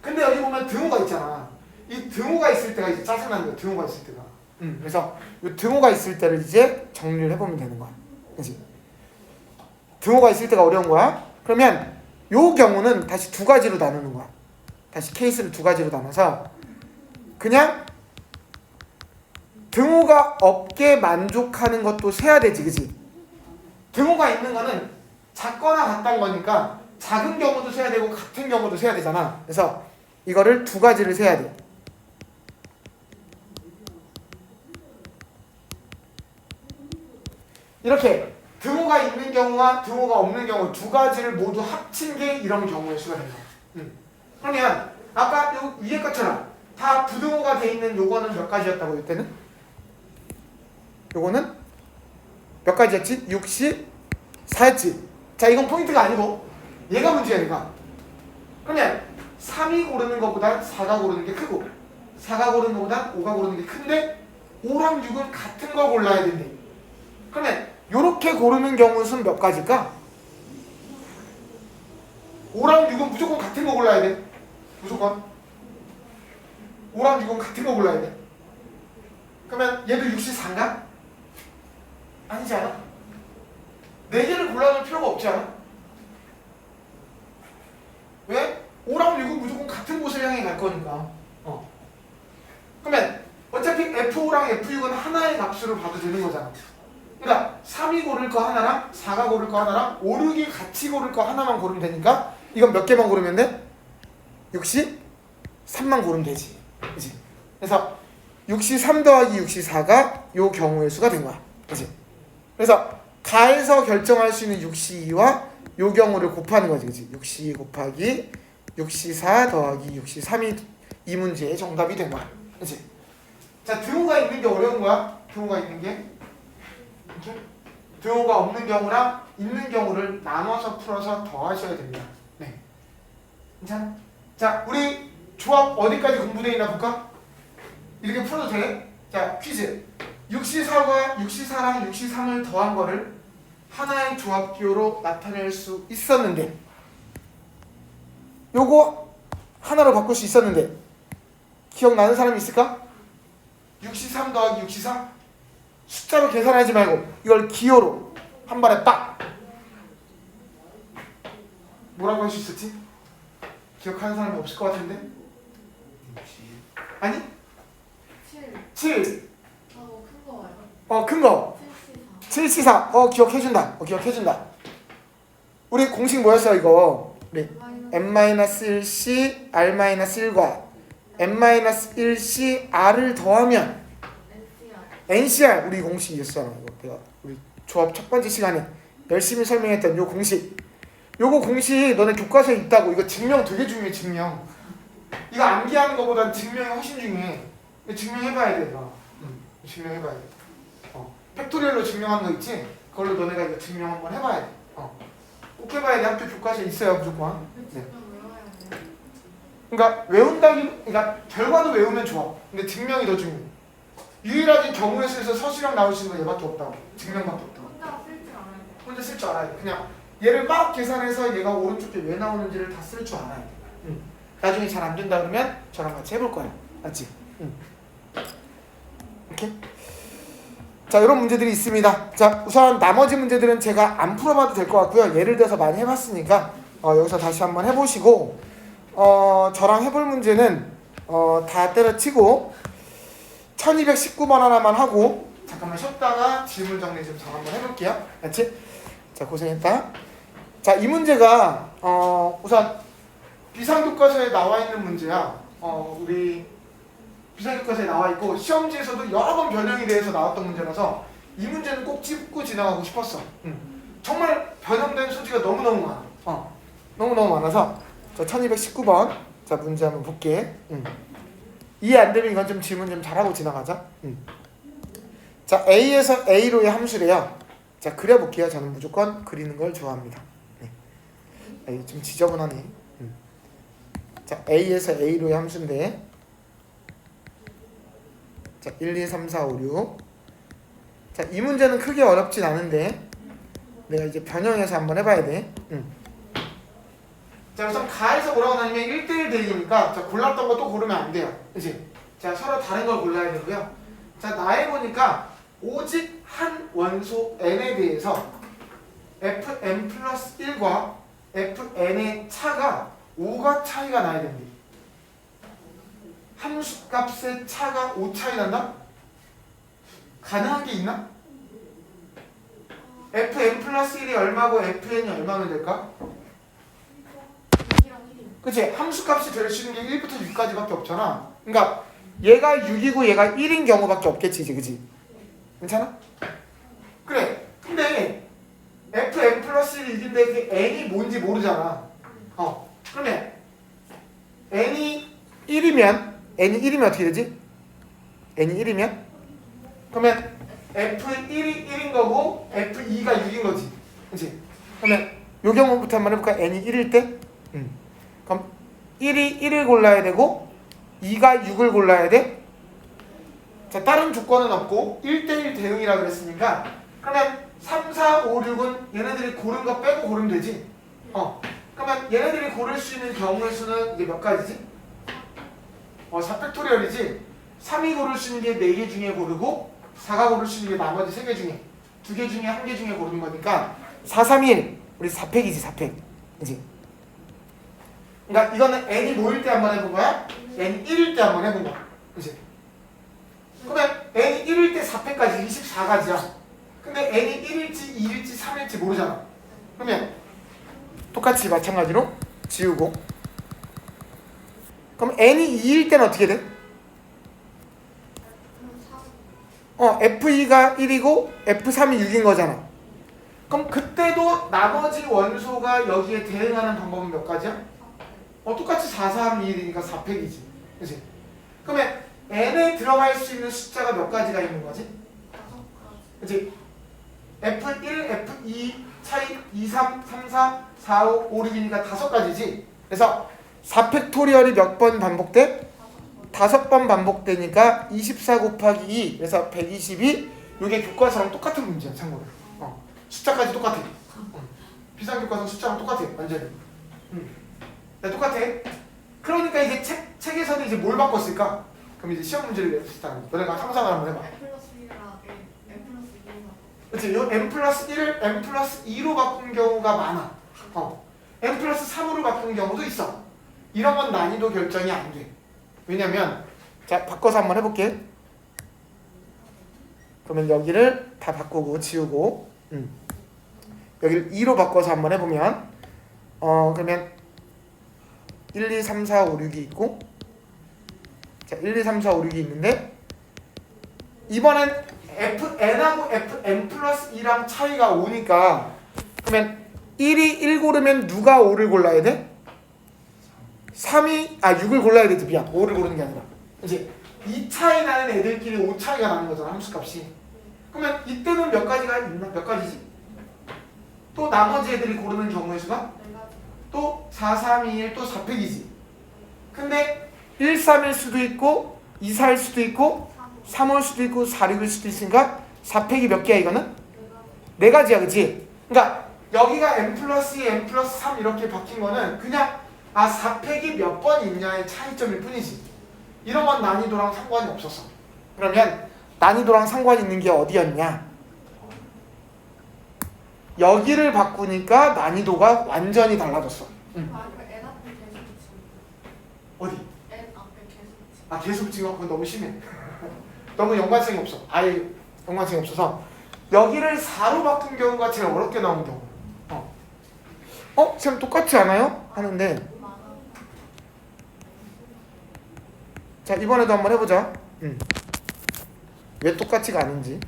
근데 여기 보면 등호가 있잖아. 이 등호가 있을 때가 이제 짜증나는 거야. 등호가 있을 때가. 그래서 이 등호가 있을 때를 이제 정리를 해보면 되는 거야. 그렇지? 등호가 있을 때가 어려운 거야. 그러면 요 경우는 다시 2가지로 나누는 거야. 다시 케이스를 2가지로 나눠서 그냥 등호가 없게 만족하는 것도 세야 되지, 그치? 등호가 있는 거는 작거나 같다는 거니까 작은 경우도 세야 되고 같은 경우도 세야 되잖아. 그래서 이거를 2가지를 세야 돼. 이렇게 등호가 있는 경우와 등호가 없는 경우 2가지를 모두 합친 게 이런 경우의 수가 된다. 그러면 아까 요 위에 것처럼 다 부등호가 돼 있는 요거는 몇 가지였다고 이때는? 요거는 몇 가지였지? 64였지. 자, 이건 포인트가 아니고 얘가 문제야, 얘가. 그러면 3이 고르는 것보다 4가 고르는 게 크고 4가 고르는 것보다 5가 고르는 게 큰데 5랑 6은 같은 걸 골라야 된대. 그러면 요렇게 고르는 경우 수는 몇 가지일까? 5랑 6은 무조건 같은 거 골라야 돼. 무조건 5랑 6은 같은 거 골라야 돼. 그러면 얘도 64인가? 아니지 않아? 4개를 골라놓을 필요가 없지 않아? 왜? 5랑 6은 무조건 같은 곳을 향해 갈 거니까. 그러면 어차피 F5랑 F6은 하나의 값으로 봐도 되는 거잖아. 그러니까 3이 고를 거 하나랑 4가 고를 거 하나랑 5, 6이 같이 고를 거 하나만 고르면 되니까 이건 몇 개만 고르면 돼? 63만 고르면 되지. 그치? 그래서 63 더하기 64가 요 경우의 수가 된 거야. 그치? 그래서 가에서 결정할 수 있는 62와 요 경우를 곱하는 거지. 그치? 62 곱하기 64 더하기 63이 이 문제의 정답이 된 거야. 그치? 자, 등호가 있는 게 어려운 거야. 등호가 있는 게. 이렇게? 등호가 없는 경우랑 있는 경우를 나눠서 풀어서 더하셔야 됩니다. 네. 괜찮아? 자, 우리 조합 어디까지 공부되어 있나 볼까? 이렇게 풀어도 돼? 자, 퀴즈. 64랑 63을 더한 거를 하나의 조합 기호로 나타낼 수 있었는데 요거 하나로 바꿀 수 있었는데 기억나는 사람이 있을까? 63 더하기 64 숫자로 계산하지 말고 이걸 기호로 한 번에 빡! 뭐라고 할 수 있었지? 기억하는 사람이 없을 것 같은데? 아니? 7. 큰 거예요. 큰 거. 7C4. 기억해준다. 기억해준다. 우리 공식 뭐였어 이거? 우리 n-1c r-1과 n-1c r을 더하면 NCR 우리 공식이었어. 이거 내가 우리 조합 첫 번째 시간에 열심히 설명했던 요 공식. 요거 공식 너네 교과서에 있다고. 이거 증명 되게 중요해. 증명. 이거 암기하는 거보단 증명이 훨씬 중요해. 이거 증명해봐야 돼. 이거. 증명해봐야 돼. 팩토리얼로 증명하는 거 있지? 그걸로 너네가 이거 증명 한번 해봐야 돼. 꼭 해봐야 돼. 학교 교과서에 있어요 무조건. 네. 외워야 돼요. 그러니까 그러니까 결과도 외우면 좋아. 근데 증명이 더 중요해. 유일하게 경우의 수에서 서술형 나올 수 있는 건 얘밖에 없다고. 증명밖에 없다고. 혼자 쓸 줄 알아야 돼요. 혼자 쓸 줄 알아야 돼. 그냥 얘를 막 계산해서 얘가 오른쪽에 왜 나오는지를 다 쓸 줄 알아야 돼. 나중에 잘 안 된다 그러면 저랑 같이 해볼 거야. 맞지? 이렇게. 자, 이런 문제들이 있습니다. 자, 우선 나머지 문제들은 제가 안 풀어봐도 될 것 같고요. 예를 들어서 많이 해봤으니까 여기서 다시 한번 해보시고 저랑 해볼 문제는 다 때려치고 1219번 하나만 하고 잠깐만 쉬었다가 질문 정리 좀 한번 해볼게요. 알지? 자, 고생했다. 자, 이 문제가 우선 비상교과서에 나와 있는 문제야. 우리 비상교과서에 나와 있고 시험지에서도 여러 번 변형이 돼서 나왔던 문제라서 이 문제는 꼭 짚고 지나가고 싶었어. 정말 변형된 소지가 너무너무 많아. 너무너무 많아서 자, 1219번 자, 문제 한번 볼게. 이해 안 되면 이건 좀 질문 좀 잘하고 지나가자. 자, A에서 A로의 함수래요. 자, 그려볼게요. 저는 무조건 그리는 걸 좋아합니다. 네. 좀 지저분하네. 자, A에서 A로의 함수인데 자, 1, 2, 3, 4, 5, 6. 자, 이 문제는 크게 어렵진 않은데 내가 이제 변형해서 한번 해봐야 돼. 자, 우선 가에서 뭐라고 나냐면 1대1 대입이니까 자, 골랐던 거 또 고르면 안 돼요. 그치? 자, 서로 다른 걸 골라야 되고요. 자, 나에 보니까 오직 한 원소 n에 대해서 fn 플러스 1과 fn의 차가 5가 차이가 나야 된대. 함수값의 차가 5 차이 난다? 가능한 게 있나? fn 플러스 1이 얼마고 fn이 얼마면 될까? 6이랑 1이요. 그치? 함수값이 될 수 있는 게 1부터 6까지밖에 없잖아. 그러니까 얘가 6이고 얘가 1인 경우밖에 없겠지, 그치? 괜찮아? 그래. 근데 fn 플러스 1이 1인데 그 n이 뭔지 모르잖아. 그러면 n이 1이면 어떻게 되지? n이 1이면? 그러면 f1이 1인 거고 f2가 6인 거지. 그치? 그러면 요 경우부터 한번 해볼까? n이 1일 때? 그럼 1이 1을 골라야 되고 2가 6을 골라야 돼? 자, 다른 조건은 없고 1대1 대응이라 그랬으니까 그러면 3, 4, 5, 6은 얘네들이 고른 거 빼고 고르면 되지? 그러면 얘네들이 고를 수 있는 경우의 수는 이제 몇 가지지? 4팩토리얼이지? 3이 고를 수 있는 게 4개 중에 고르고 4가 고를 수 있는 게 나머지 3개 중에 2개 중에 1개 중에 고르는 거니까 4, 3, 1 우리 4팩이지 4팩 그치? 그러니까 이거는 n이 뭐일 때 한번 해본 거야? n이 1일 때 한번 해본 거야 그치? 그러면 n이 1일 때 4팩까지 24가지야 근데 n이 1일지 2일지 3일지 모르잖아 그러면 똑같이 마찬가지로 지우고 그럼 n이 2일 때는 어떻게 돼? F2가 1이고 F3이 6인 거잖아. 그럼 그때도 나머지 원소가 여기에 대응하는 방법은 몇 가지야? 똑같이 4, 3, 2, 1이니까 4팩이지. 그치? 그러면 n에 들어갈 수 있는 숫자가 몇 가지가 있는 거지? 그치? F1, F2, 차이 2, 3, 3, 4, 4, 5, 5, 6이니까 5가지지. 그래서 4팩토리얼이 몇 번 반복돼? 5번 반복되니까 24 곱하기 2 그래서 122 이게 교과서랑 똑같은 문제야 참고로 숫자까지 똑같아 비상교과서 숫자랑 똑같아 완전히 네, 똑같아 그러니까 이제 책에서는 이제 뭘 바꿨을까? 그럼 이제 시험 문제를 냅시다 너네가 상상을 한번 해봐 M 플러스 1이랑 M 플러스 2가 그치 요 M 플러스 1을 M 플러스 2로 바꾼 경우가 많아 M 플러스 3으로 바꾼 경우도 있어 이런 건 난이도 결정이 안돼 왜냐면 자 바꿔서 한번 해볼게 그러면 여기를 다 바꾸고 지우고 여기를 2로 바꿔서 한번 해보면 그러면 1, 2, 3, 4, 5, 6이 있고 자 1, 2, 3, 4, 5, 6이 있는데 이번엔 fn하고 fn 플러스 2랑 차이가 5니까 그러면 1이 1 고르면 누가 5를 골라야 돼? 6을 골라야 되지. 미안, 5를 고르는 게 아니라 이제 2 차이 나는 애들끼리 5 차이가 나는 거잖아, 함수값이. 그러면 이때는 몇 가지가 있나? 몇 가지지? 또 나머지 애들이 고르는 경우의 수가 내가 또 4, 3, 2, 1, 또 4팩이지. 근데 1, 3일 수도 있고 2, 4일 수도 있고 3올 수도 있고 4, 6일 수도 있으니까 4팩이 몇 개야 이거는? 네 가지야, 그치? 그러니까 여기가 n 플러스 2, n 플러스 3 이렇게 바뀐 거는 그냥 4팩이 몇 번 있냐의 차이점일 뿐이지. 이런 건 난이도랑 상관이 없었어. 그러면 난이도랑 상관이 있는 게 어디였냐? 여기를 바꾸니까 난이도가 완전히 달라졌어. 아니면 n 앞에 계속 붙이고 어디? n 앞에 계속 붙이고 계속 지금 그건 너무 심해. 너무 연관성이 없어. 아예 연관성이 없어서 여기를 4로 바꾼 경우가 제일 어렵게 나온 경우. 쌤 똑같지 않아요? 하는데 많아. 자 이번에도 한번 해보자. 왜 똑같지가 않은지.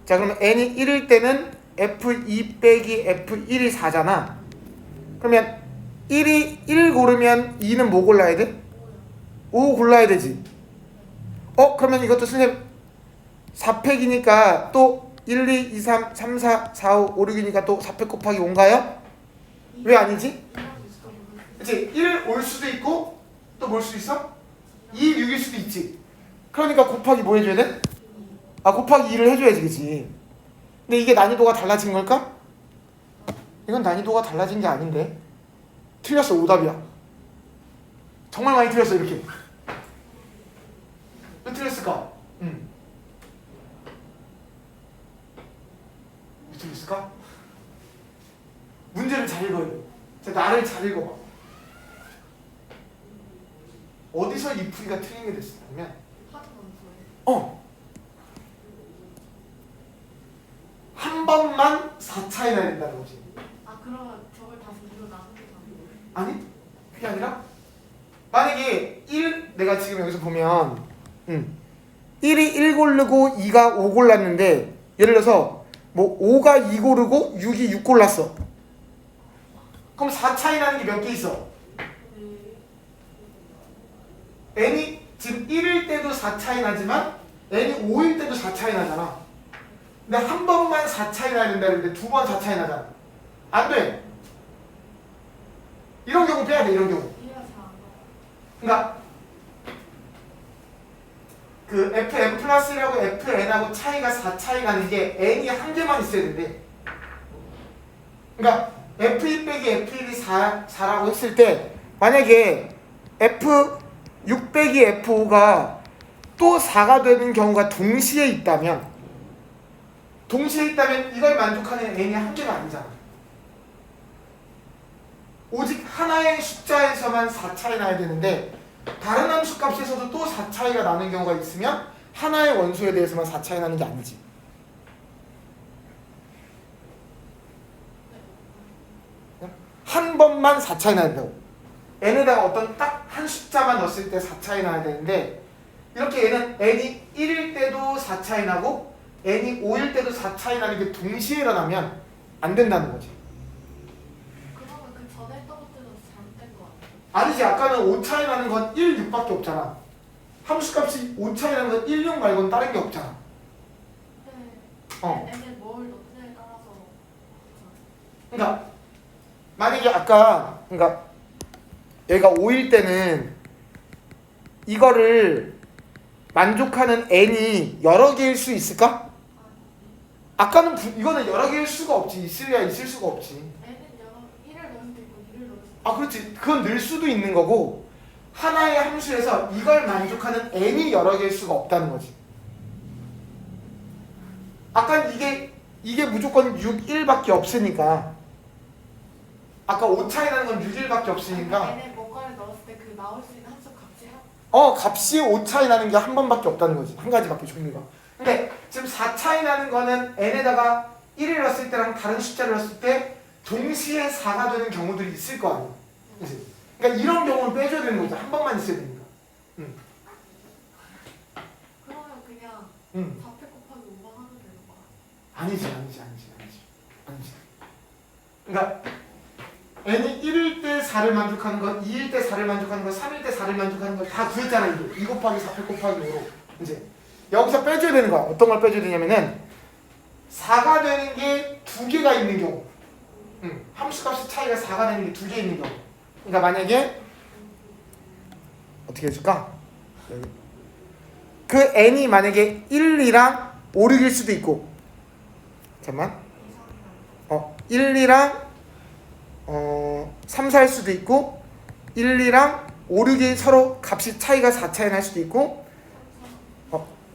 자 그러면 n이 1일 때는 f2 빼기 f1이 4잖아. 그러면 1이 1 고르면 2는 뭐 골라야 돼? 5 골라야 되지. 그러면 이것도 선생님 4팩이니까 또 1, 2, 2, 3, 3, 4, 4, 5, 5, 6이니까 또 4팩 곱하기 5인가요? 왜 아니지? 그치? 1 올 수도 있고 또 뭘 수도 있어? 2, 6일 수도 있지. 그러니까 곱하기 뭐 해줘야 돼? 곱하기 2를 해줘야지, 그치? 근데 이게 난이도가 달라진 걸까? 이건 난이도가 달라진 게 아닌데. 틀렸어, 오답이야. 정말 많이 틀렸어, 이렇게. 왜 틀렸을까? 왜 틀렸을까? 문제를 잘 읽어야 돼. 나를 잘 읽어봐. 어디서 이 풀이가 틀린 게 됐냐면 하도 원소에 한 번만 4차이 나야 된다는 거지. 그러면 저걸 다시 이로 나누게 되는 아니, 그게 아니라 만약에 1, 내가 지금 여기서 보면 1이 1 고르고 2가 5 골랐는데 예를 들어서 뭐 5가 2 고르고 6이 6 골랐어. 그럼 4차이 나는 게 몇 개 있어? n이 지금 1일 때도 4차이 나지만 n이 5일 때도 4차이 나잖아. 근데 한 번만 4차이 나야 된다 그랬는데 두 번 4차이 나잖아. 안 돼. 이런 경우 빼야 돼, 이런 경우. 이해가 잘안 가. 그러니까 그 fn 플러스 1하고 fn하고 차이가 4차이 나는 게 n이 한 개만 있어야 된대. 그러니까 f2 빼기 f1이 4라고 했을 때 만약에 f6 빼기 f5가 또 4가 되는 경우가 동시에 있다면 이걸 만족하는 n이 한 개가 아니잖아. 오직 하나의 숫자에서만 4차이 나야 되는데 다른 함수 값에서도 또 4차이가 나는 경우가 있으면 하나의 원소에 대해서만 4차이 나는 게 아니지. 한 번만 4차이 나야 된다고. n에다가 어떤 딱 한 숫자만 넣었을 때 4차이 나야 되는데 이렇게 n이 1일 때도 4차이 나고 n이 5일 때도 4차이 나는 게 동시에 일어나면 안 된다는 거지. 그러면 그 전에 했던 것들은 잘못된 거 같아. 아니지, 아까는 5차이 나는 건 1, 6밖에 없잖아. 함수값이 5차이 나는 건 1, 6 말고는 다른 게 없잖아. 근데 n에 뭘 넣느냐에 따라서 그러니까 만약에 아까 얘가 5일 때는 이거를 만족하는 n이 여러 개일 수 있을까? 아까는 이거는 여러 개일 수가 없지. 있을래야 있을 수가 없지. n은 여러 1을 넣을 수도 있고 2를 넣을 수도 있고. 그렇지. 그건 늘 수도 있는 거고 하나의 함수에서 이걸 만족하는 n이 여러 개일 수가 없다는 거지. 아까 이게 무조건 6, 1밖에 없으니까 아까 5 차이 나는 건 6, 1밖에 없으니까 n에 뭔가를 넣었을 때 그 나올 수 있는 함수 값이 값이 5 차이 나는 게 한 번밖에 없다는 거지. 한 가지밖에 종류가. 근데 지금 4 차이 나는 거는 n에다가 1을 넣었을 때랑 다른 숫자를 넣었을 때 동시에 4가 되는 경우들이 있을 거 아니야. 그치? 그러니까 이런 경우는 빼줘야 되는 거죠. 한 번만 있어야 되니까. 4패 곱하기 5만 하면 되는 거야. 아니지. 그러니까 n이 1일 때 4를 만족하는 것, 2일 때 4를 만족하는 것, 3일 때 4를 만족하는 걸 다 구했잖아. 이게 2 곱하기 4패 곱하기 5로 이제 여기서 빼줘야 되는 거야. 어떤 걸 빼줘야 되냐면은 4가 되는 게 2개가 있는 경우, 함수값의 차이가 4가 되는 게 2개 있는 경우. 그러니까 만약에 어떻게 해줄까? 그 n이 만약에 1, 2랑 5, 6일 수도 있고, 잠깐만, 1, 2랑 3, 4일 수도 있고, 1, 2랑 5, 6이 서로 값이 차이가 4 차이 날 수도 있고,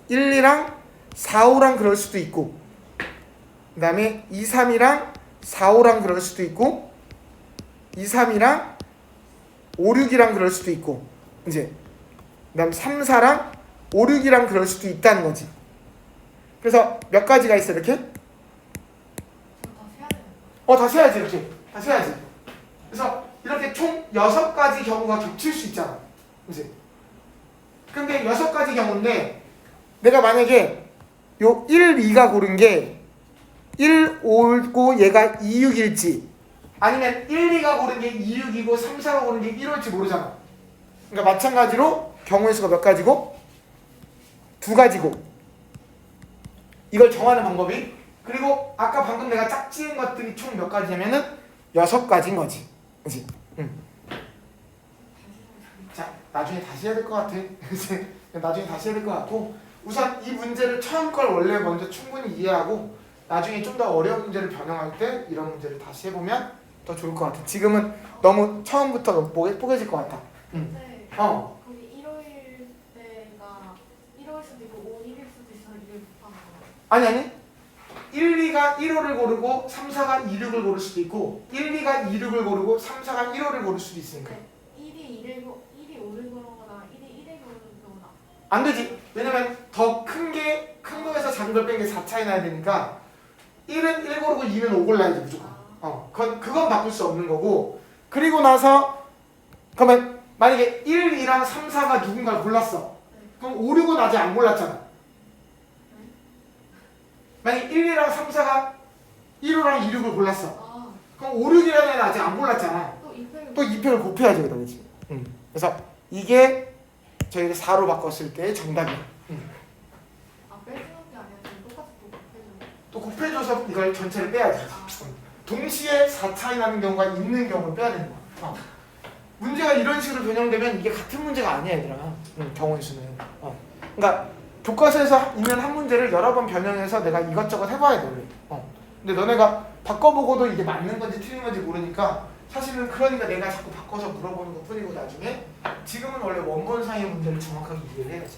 1, 2랑 4, 5랑 그럴 수도 있고, 그 다음에 2, 3이랑 4, 5랑 그럴 수도 있고, 2, 3이랑 5, 6이랑 그럴 수도 있고, 이제 그 다음 3, 4랑 5, 6이랑 그럴 수도 있다는 거지. 그래서 몇 가지가 있어 이렇게? 다 세야 되는 다 세야지. 이렇게 다 세야지. 그래서 이렇게 총 6가지 경우가 겹칠 수 있잖아. 이제 근데 6가지 경우인데 내가 만약에 요 1, 2가 고른 게 1, 5고 얘가 2, 6일지 아니면 1, 2가 고른 게 2, 6이고 3, 4가 고른 게 1호일지 모르잖아. 그러니까 마찬가지로 경우의 수가 몇 가지고? 2가지고. 이걸 정하는 방법이, 그리고 아까 방금 내가 짝지은 것들이 총 몇 가지냐면은 6가지인 거지. 그치? 자, 나중에 다시 해야 될 것 같아. 나중에 다시 해야 될 것 같고, 우선 이 문제를 처음 걸 원래 먼저 충분히 이해하고 나중에 좀 더 어려운 문제를 변형할 때 이런 문제를 다시 해보면 더 좋을 것 같아. 지금은 너무 처음부터 너무 뽀개질 것 같아. 근데 거기 1호일 때가 1호일 수도 있고 5일일 수도 있어. 2를 곱하는 거. 아니 1, 2가 1호를 고르고 3, 4가 2, 6을 고를 수도 있고 1, 2가 2, 6을 고르고 3, 4가 1호를 고를 수도 있으니까 1이 5를 고르는 거나 1이 1을 고르는 거나 안 되지. 왜냐면 더 큰 거에서 작은 걸 뺀 게 4 차이 나야 되니까 1은 1 고르고 2는 5 골라야지 무조건. 그건 바꿀 수 없는 거고. 그리고 나서 그러면 만약에 1, 2랑 3, 4가 누군가를 골랐어. 그럼 5, 6은 아직 안 골랐잖아. 만약에 1, 2랑 3, 4가 1호랑 2, 6을 골랐어. 그럼 5, 6이라는 애는 아직 안 골랐잖아. 또 2팩을 곱해야지. 그러지. 그래서 이게 저희가 4로 바꿨을 때의 정답이야. 빼주는 게 아니라 지금 똑같이 또 곱해줘서 이걸 전체를 빼야지. 동시에 4 차이 나는 경우가 있는 경우를 빼야 되는 거야. 문제가 이런 식으로 변형되면 이게 같은 문제가 아니야, 얘들아. 경우의 수는. 그러니까 교과서에서 있는 한 문제를 여러 번 변형해서 내가 이것저것 해봐야 돼. 근데 너네가 바꿔보고도 이게 맞는 건지 틀린 건지 모르니까 사실은 그러니까 내가 자꾸 바꿔서 물어보는 것 뿐이고 나중에 지금은 원래 원본상의 문제를 정확하게 이해를 해야지.